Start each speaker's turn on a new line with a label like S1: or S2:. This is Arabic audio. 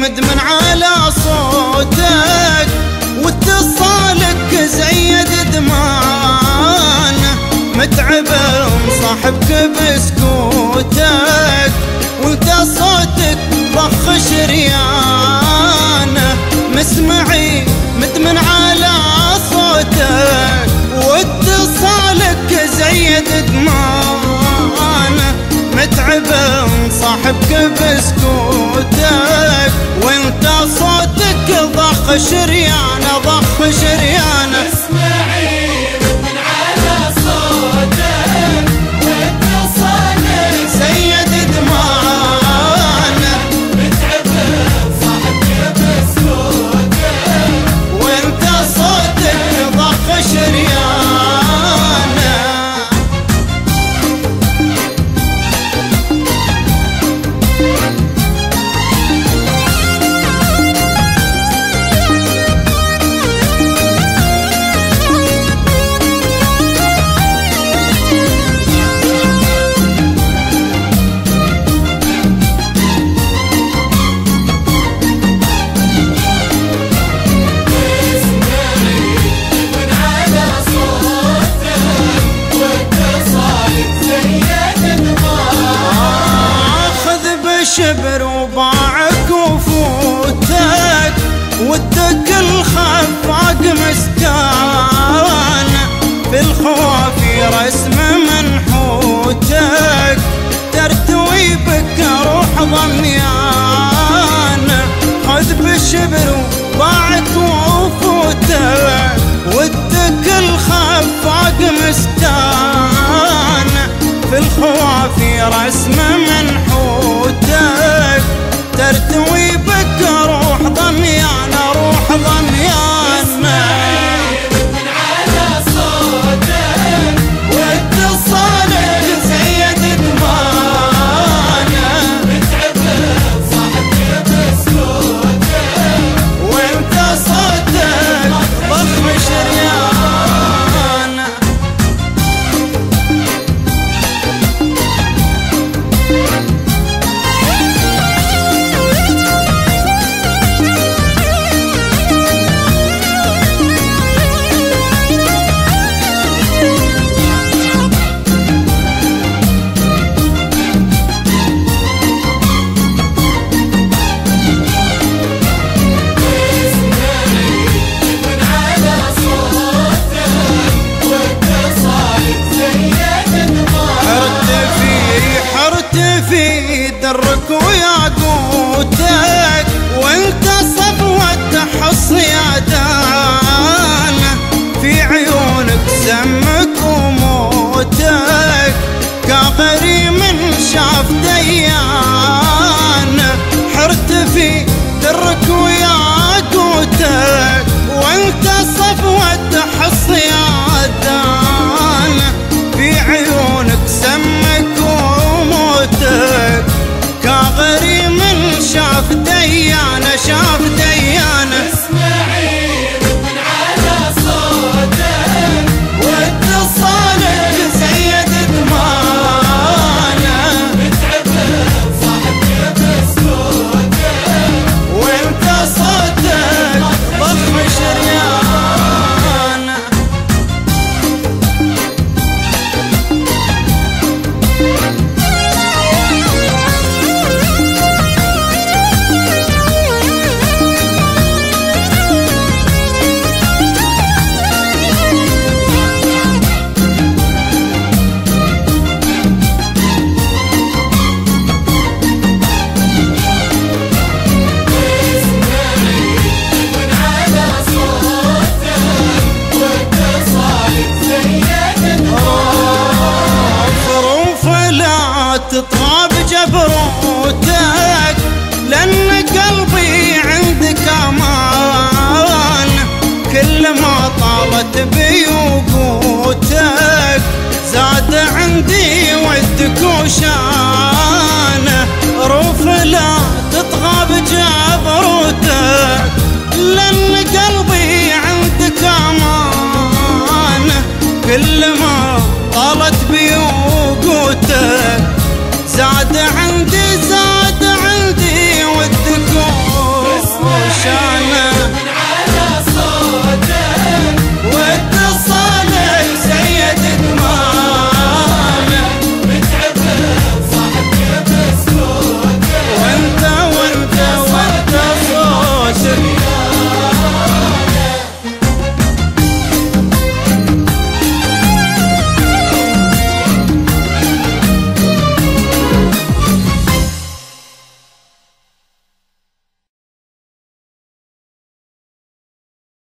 S1: مدمن على صوتك، واتصالك زيد دمانه، متعبه مصاحبك بسكوتك، وانت صوتك ضخ شريانه، مسمعي مدمن على صوتك، واتصالك زيد دمانه، متعبه مصاحبك بسكوتك، وانت صوتك ضخ شريانه ضخ شريانه.
S2: اسمعي مدمن على صوتك، واتصالك
S1: زيد دمانه،
S2: متعبه مصاحبك بسكوتك،
S1: وانت صوتك ضخ شريانه. شبر وباعك وفوتك، والتكل خفاق مسكانه، في الخوافي رسم منحوتك، ترتوي بك روح ضميانه، خذ بالشبر وباعك وفوتك، والتكل خفاق مسكانه، في الخوافي رسم منحوتك، ترتوي بك روح ضميانه روح ضميانه.
S2: من على صوتك،
S1: واتصالك زيد دمانه،
S2: متعبه مصاحبك بسكوتك،
S1: وانت صوتك ضخم شريانه. في درك وياقوتك، وانت صفوة حصيادانه، في عيونك سمك وموتك، كاغري من شاف ديانه، حرت في درك وياقوتك، وانت صفوة حصيادانه، في عيونك سمك وموتك، كاغري من شاف ديانه شاف ديانه.
S2: اسمعي من على صوتك،
S1: واتصالك زيد دمانه،
S2: متعبه مصاحبك بسكوتك،
S1: وانت صوتك ضخم شريانه. تطاب جبروتك، لأن قلبي عندك أمان، كل ما طالت بي وقوتك، زاد عندي ودك وشانه، روف لا